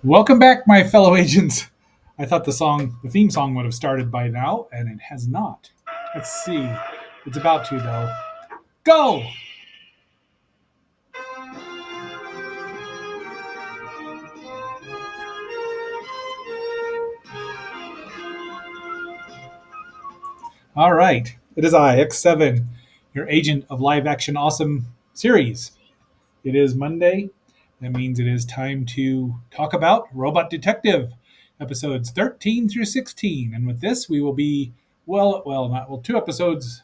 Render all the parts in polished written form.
Welcome back, my fellow agents. I thought the theme song would have started by now, and it has not. Let's see. It's about to, though. Go! All right. It is I, X7, your agent of live action awesome series. It is Monday. That means it is time to talk about Robot Detective, episodes 13 through 16. And with this, we will be, two episodes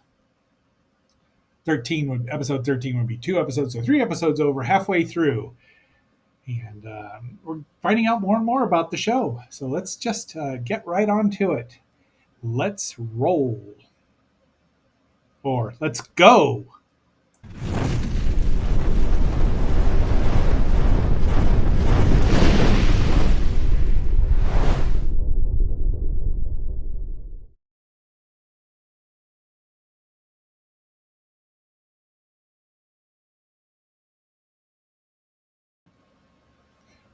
episode 13 would be two episodes, so three episodes over, halfway through. And we're finding out more and more about the show. So let's just get right on to it. Let's roll. Or let's go.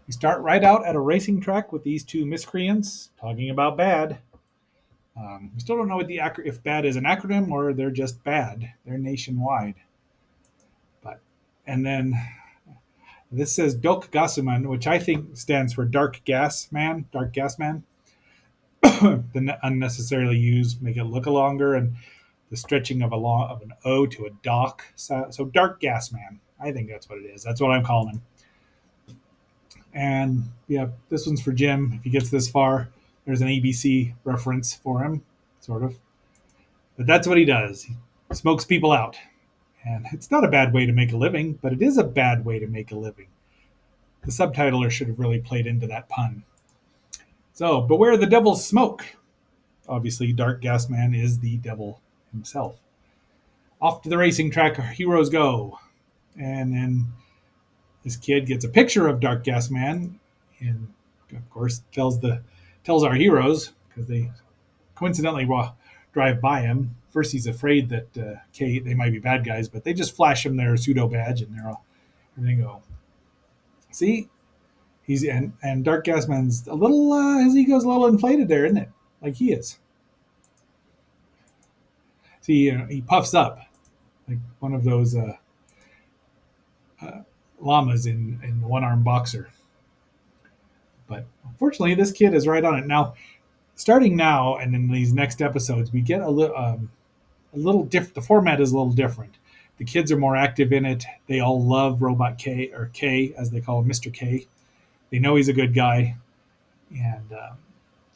We start right out at a racing track with these two miscreants talking about bad. We still don't know what if bad is an acronym or they're just bad. They're nationwide. But and then this says Dok Gasuman, which I think stands for Dark Gas Man. Dark Gas Man. The unnecessarily used make it look longer, and the stretching of an O to a doc. So Dark Gas Man. I think that's what it is. That's what I'm calling him. And yeah, this one's for Jim. If he gets this far, there's an ABC reference for him, sort of. But that's what he does. He smokes people out. And it's not a bad way to make a living, but it is a bad way to make a living. The subtitler should have really played into that pun. So, beware the devil's smoke. Obviously, Dark Gas Man is the devil himself. Off to the racing track, our heroes go. And then this kid gets a picture of Dark Gas Man, and of course tells our heroes because they coincidentally drive by him. First, he's afraid that they might be bad guys, but they just flash him their pseudo badge, and and they go, "See, and Dark Gas Man's a little his ego's a little inflated there, isn't it? Like he is. See, he puffs up like one of those llamas in One Arm Boxer." But unfortunately, this kid is right on it now. Starting now, and in these next episodes, we get a little different. The format is a little different. The kids are more active in it. They all love Robot K, or K as they call him, Mr. K. They know he's a good guy, and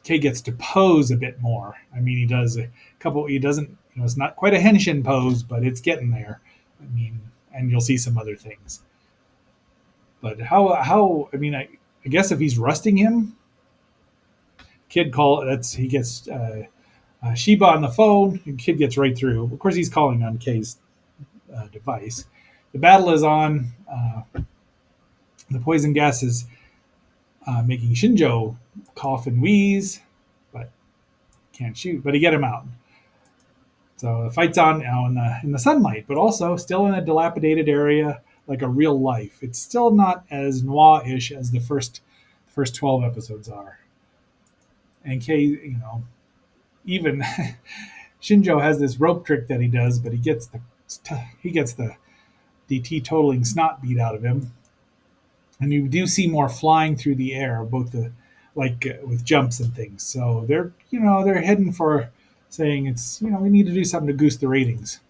K gets to pose a bit more. I mean, he does a couple. He doesn't. It's not quite a henshin pose, but it's getting there. I mean, and you'll see some other things. But how? I mean, I guess if he's rusting him, kid call that's he gets Sheba on the phone. And kid gets right through. Of course, he's calling on K's device. The battle is on. The poison gas is making Shinjo cough and wheeze, but can't shoot. But he get him out. So the fight's on now in the sunlight, but also still in a dilapidated area, like a real life. It's still not as noir-ish as the first 12 episodes are. And K, even Shinjo has this rope trick that he does, but he gets the teetotaling snot beat out of him. And you do see more flying through the air, both with jumps and things. So they're heading for saying we need to do something to goose the ratings.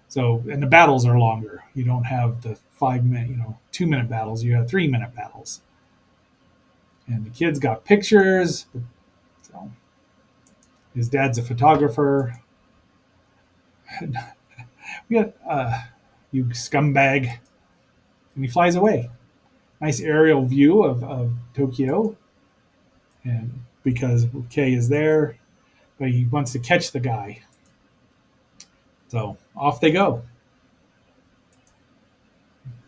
So and the battles are longer. You don't have the 5 minute, 2 minute battles. You have 3 minute battles. And the kids got pictures. So his dad's a photographer. We got you scumbag, and he flies away. Nice aerial view of Tokyo, and because Kay is there, but he wants to catch the guy. So off they go.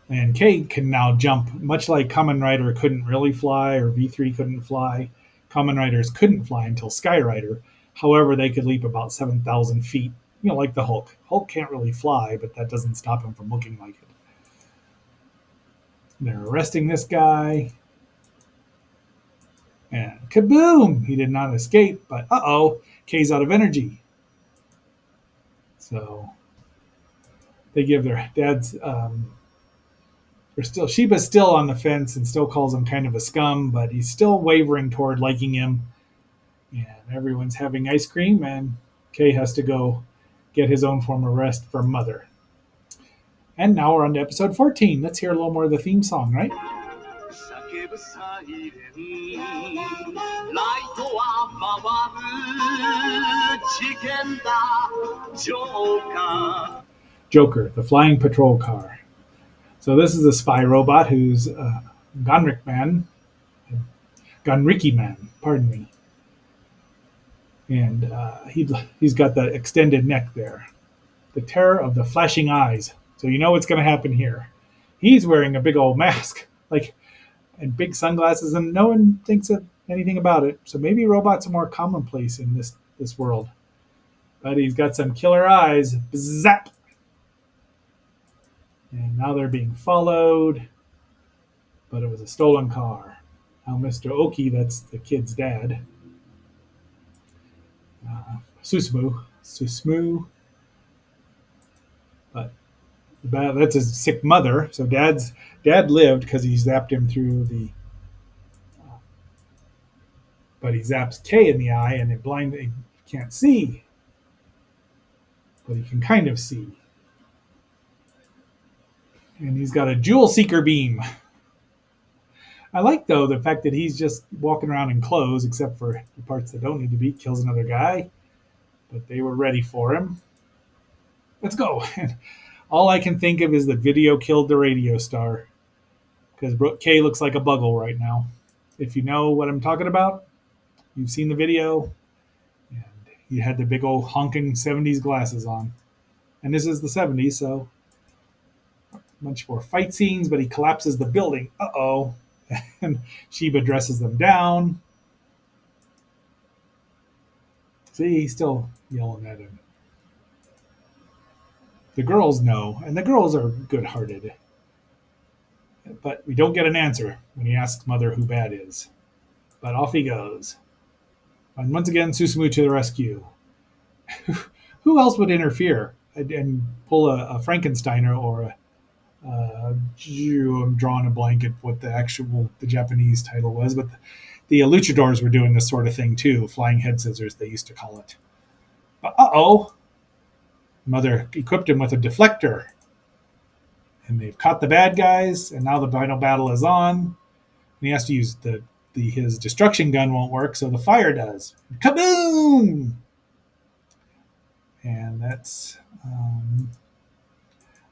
And Kay can now jump, much like Kamen Rider couldn't really fly, or V3 couldn't fly. Kamen Riders couldn't fly until Skyrider. However, they could leap about 7,000 feet, like the Hulk. Hulk can't really fly, but that doesn't stop him from looking like it. They're arresting this guy. And kaboom! He did not escape, but Kay's out of energy. So they give their dad's. They're still Sheba's still on the fence and still calls him kind of a scum, but he's still wavering toward liking him. And everyone's having ice cream, and Kay has to go get his own form of rest from Mother. And now we're on to episode 14. Let's hear a little more of the theme song, right? Joker, the flying patrol car. So this is a spy robot who's Gonriki Man, pardon me. And he's got the extended neck there. The terror of the flashing eyes. So you know what's going to happen here. He's wearing a big old mask, and big sunglasses, and no one thinks of anything about it. So maybe robots are more commonplace in this world. But he's got some killer eyes. Zap! And now they're being followed. But it was a stolen car. Now Mr. Oki, that's the kid's dad. Susumu. But that's his sick mother. So dad lived because he zapped him through the. But he zaps Kay in the eye, and it he can't see, but he can kind of see. And he's got a jewel seeker beam. I like, though, the fact that he's just walking around in clothes, except for the parts that don't need to be. Kills another guy, but they were ready for him. Let's go. All I can think of is that video killed the radio star, because Kay looks like a buggle right now. If you know what I'm talking about, you've seen the video, and he had the big old honking 70s glasses on. And this is the 70s, so a bunch more fight scenes, but he collapses the building. And Sheba dresses them down. See, he's still yelling at him. The girls know, and the girls are good-hearted. But we don't get an answer when he asks Mother who Bad is. But off he goes. And once again, Susumu to the rescue. Who else would interfere and pull a Frankensteiner or I'm drawing a blank at what the Japanese title was, but the luchadors were doing this sort of thing too. Flying head scissors, they used to call it. But Mother equipped him with a deflector, and they've caught the bad guys, and now the final battle is on. And he has to use his destruction gun won't work, so the fire does. Kaboom! And that's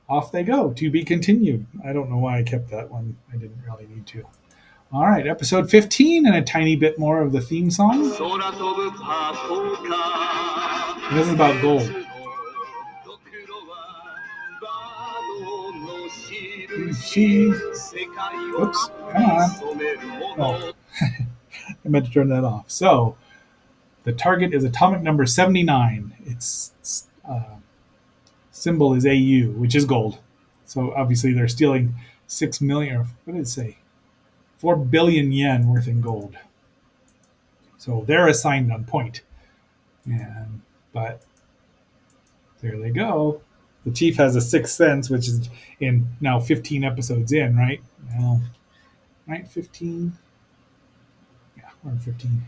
off they go. To be continued. I don't know why I kept that one. I didn't really need to. All right, episode 15 and a tiny bit more of the theme song. This is about gold. Oops, come on. I meant to turn that off. So, the target is atomic number 79. Its symbol is AU, which is gold. So, obviously, they're stealing 6 million, or what did it say? 4 billion yen worth in gold. So, they're assigned on point. But there they go. The chief has a sixth sense, which is in now 15 episodes in, right? Well, right, 15? Yeah, we're in 15.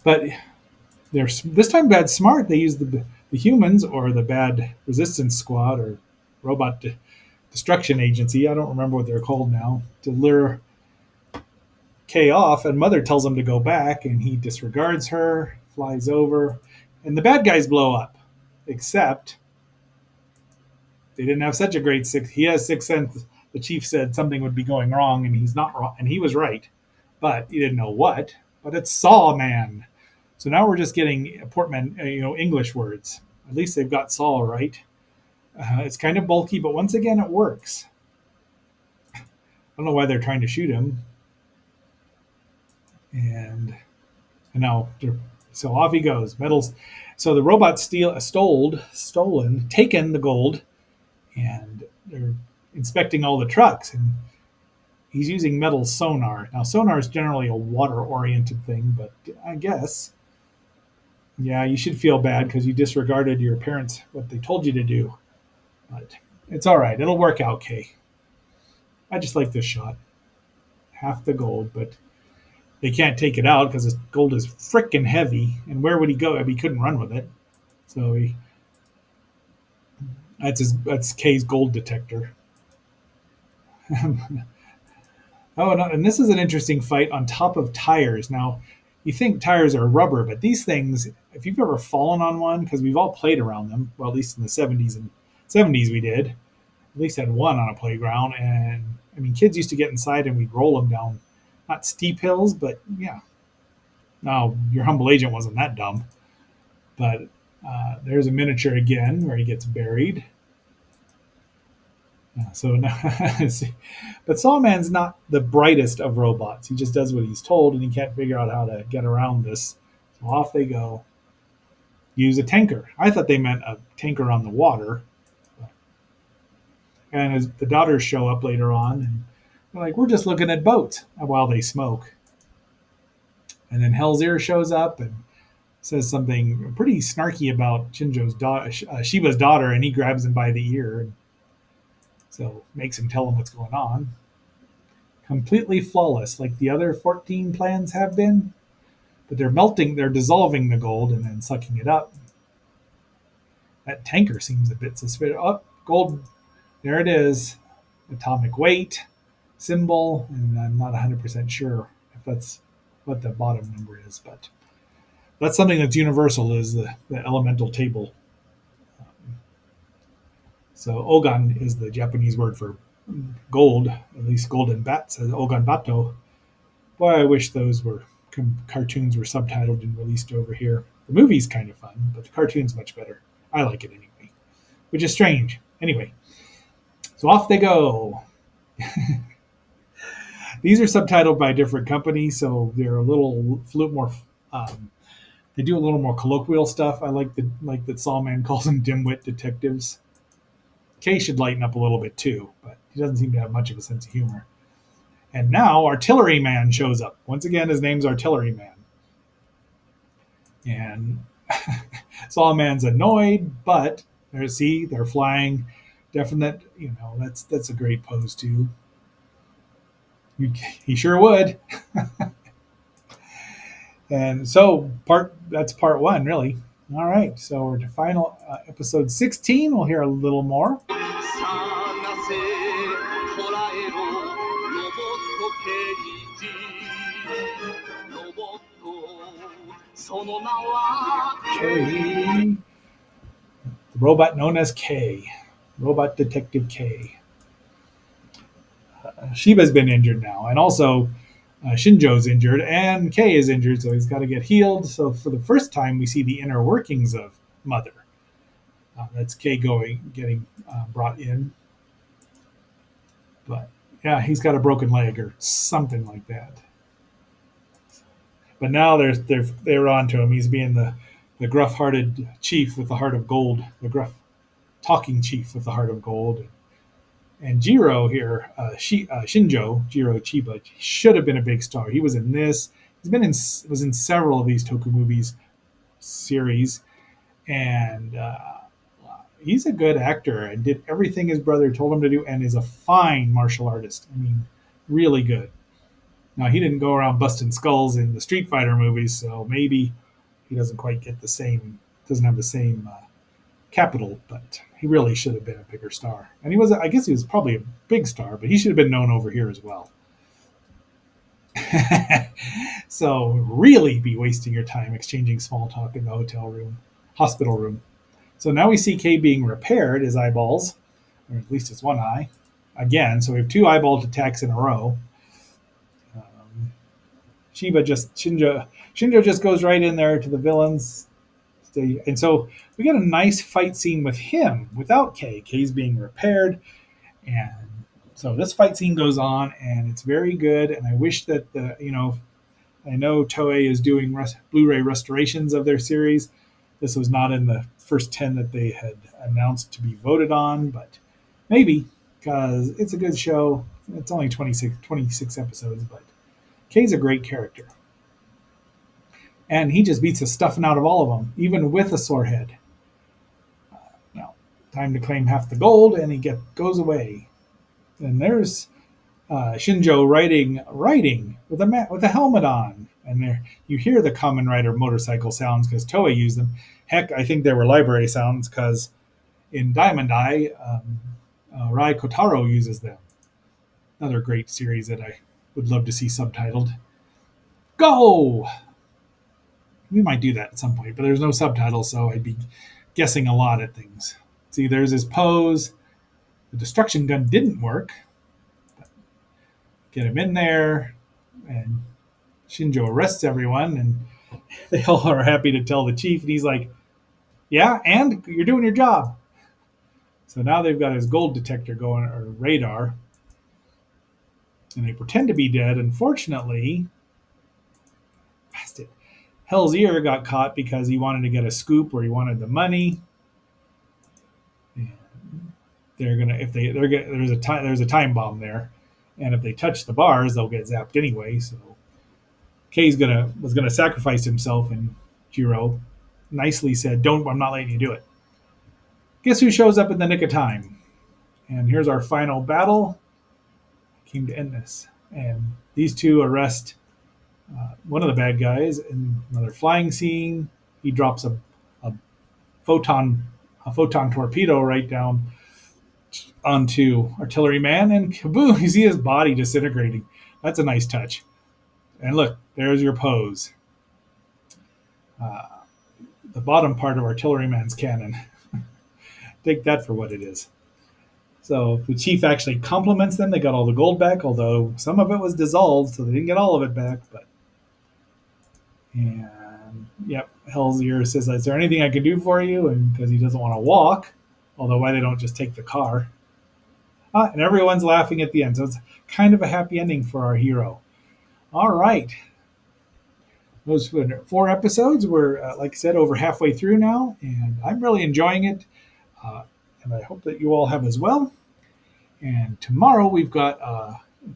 But they're this time bad smart. They use the humans or the bad resistance squad or robot destruction agency. I don't remember what they're called now, to lure Kay off, and Mother tells him to go back, and he disregards her, flies over, and the bad guys blow up. Except they didn't have such a great he has sixth sense. The chief said something would be going wrong, and he's not wrong, and he was right, but he didn't know what. But it's Saw Man. So now we're just getting English words. At least they've got Saw right. It's kind of bulky, but once again, it works. I don't know why they're trying to shoot him. And now, so off he goes. Metals. So the robot taken the gold, and they're inspecting all the trucks. And he's using metal sonar. Now, sonar is generally a water-oriented thing, but I guess, yeah, you should feel bad because you disregarded your parents what they told you to do. But it's all right. It'll work out, Kay. I just like this shot. Half the gold, but they can't take it out because this gold is freaking heavy. And where would he go? I mean, he couldn't run with it. So that's Kay's gold detector. Oh, no, and this is an interesting fight on top of tires. Now, you think tires are rubber, but these things, if you've ever fallen on one, because we've all played around them, well, at least in the 70s and 70s we did, at least had one on a playground. And I mean, kids used to get inside and we'd roll them down, not steep hills, but yeah. Now, your humble agent wasn't that dumb. But there's a miniature again where he gets buried. So now, but Sawman's not the brightest of robots. He just does what he's told, and he can't figure out how to get around this. So off they go. Use a tanker. I thought they meant a tanker on the water. And as the daughters show up later on, and they're like, "We're just looking at boats," while they smoke. And then Hell's Ear shows up and says something pretty snarky about Shinjo's daughter, Shiba's daughter, and he grabs him by the ear. And so makes him tell him what's going on. Completely flawless, like the other 14 plans have been. But they're dissolving the gold and then sucking it up. That tanker seems a bit suspicious. Oh, gold, there it is. Atomic weight, symbol, and I'm not 100% sure if that's what the bottom number is, but that's something that's universal is the elemental table. So Ogan is the Japanese word for gold, at least golden bat says Ogan Bato. Boy, I wish those cartoons were subtitled and released over here. The movie's kind of fun, but the cartoon's much better. I like it anyway, which is strange. Anyway, so off they go. These are subtitled by a different company, so they're a little more. They do a little more colloquial stuff. I like that Sawman calls them dimwit detectives. Kay should lighten up a little bit too, but he doesn't seem to have much of a sense of humor. And now Artillery Man shows up. Once again, his name's Artillery Man. And Sawman's annoyed, but they're flying. Definite, that's a great pose too. He sure would. And so that's part one, really. All right, so we're to final episode 16. We'll hear a little more. K. The robot known as K. Robot Detective K. Shiba's been injured now, and also Shinjo's injured, and Kay is injured, so he's got to get healed. So for the first time, we see the inner workings of Mother. That's Kay getting brought in. But yeah, he's got a broken leg or something like that. But now they're on to him. He's being the gruff-hearted chief with the heart of gold, the gruff talking chief with the heart of gold. And Jiro here, Shinjo, Jiro Chiba, should have been a big star. He was in this. Was in several of these Toku movies series, and he's a good actor and did everything his brother told him to do, and is a fine martial artist. I mean, really good. Now he didn't go around busting skulls in the Street Fighter movies, so maybe he doesn't quite get doesn't have the same capital, but he really should have been a bigger star. And I guess he was probably a big star, but he should have been known over here as well. So really be wasting your time exchanging small talk in the hospital room. So now we see Kay being repaired, his eyeballs, or at least his one eye, again. So we have 2 eyeball attacks in a row. Shinjo just goes right in there to the villains. And so we get a nice fight scene with him without Kay. Kay's being repaired. And so this fight scene goes on, and it's very good. And I wish that I know Toei is doing Blu-ray restorations of their series. This was not in the first 10 that they had announced to be voted on, but maybe, because it's a good show. It's only 26 episodes, but Kay's a great character. And he just beats the stuffing out of all of them, even with a sore head. Now, time to claim half the gold, and he goes away. And there's Shinjo riding with a helmet on, and there you hear the Kamen Rider motorcycle sounds because Toei used them. Heck, I think they were library sounds because in Diamond Eye, Rai Kotaro uses them. Another great series that I would love to see subtitled. Go! We might do that at some point, but there's no subtitles, so I'd be guessing a lot at things. See, there's his pose. The destruction gun didn't work. Get him in there, and Shinjo arrests everyone, and they all are happy to tell the chief, and he's like, yeah, and you're doing your job. So now they've got his gold detector going, or radar, and they pretend to be dead. Unfortunately, Hell's Ear got caught because he wanted to get a scoop or he wanted the money. And they're gonna there's a time bomb there, and if they touch the bars, they'll get zapped anyway. So Kay's was gonna sacrifice himself, and Jiro nicely said, "Don't. I'm not letting you do it." Guess who shows up in the nick of time? And here's our final battle. Came to end this, and these two arrest one of the bad guys in another flying scene. He drops a photon torpedo right down onto Artilleryman, and kaboom! You see his body disintegrating. That's a nice touch. And look, there's your pose. The bottom part of Artilleryman's cannon. Take that for what it is. So the chief actually compliments them. They got all the gold back, although some of it was dissolved, so they didn't get all of it back. And yep, Hell's Ear says, "Is there anything I can do for you?" And because he doesn't want to walk, although why they don't just take the car. And everyone's laughing at the end, so it's kind of a happy ending for our hero. All right. Those 4 episodes. We're, like I said, over halfway through now, and I'm really enjoying it. And I hope that you all have as well. And tomorrow we've got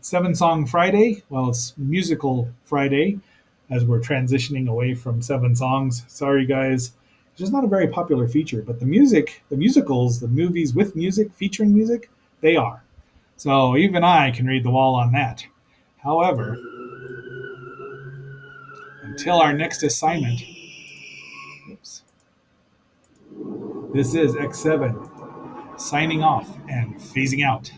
7-Song Friday. Well, it's Musical Friday, as we're transitioning away from 7 songs. Sorry, guys. It's just not a very popular feature, but the musicals, the movies with music, featuring music, they are. So even I can read the wall on that. However, until our next assignment, this is X7 signing off and phasing out.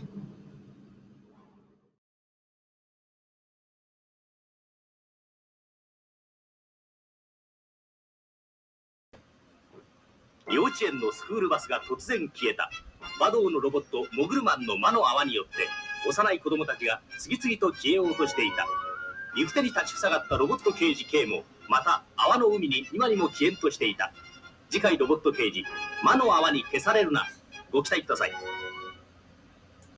幼稚園のスクールバスが突然消えた。馬道のロボットモグルマンの魔の泡によって幼い子供たちが次々と消えようとしていた。行く手に立ちふさがったロボット刑事 K もまた泡の海に今にも消えんとしていた。次回ロボット刑事魔の泡に消されるな。ご期待ください。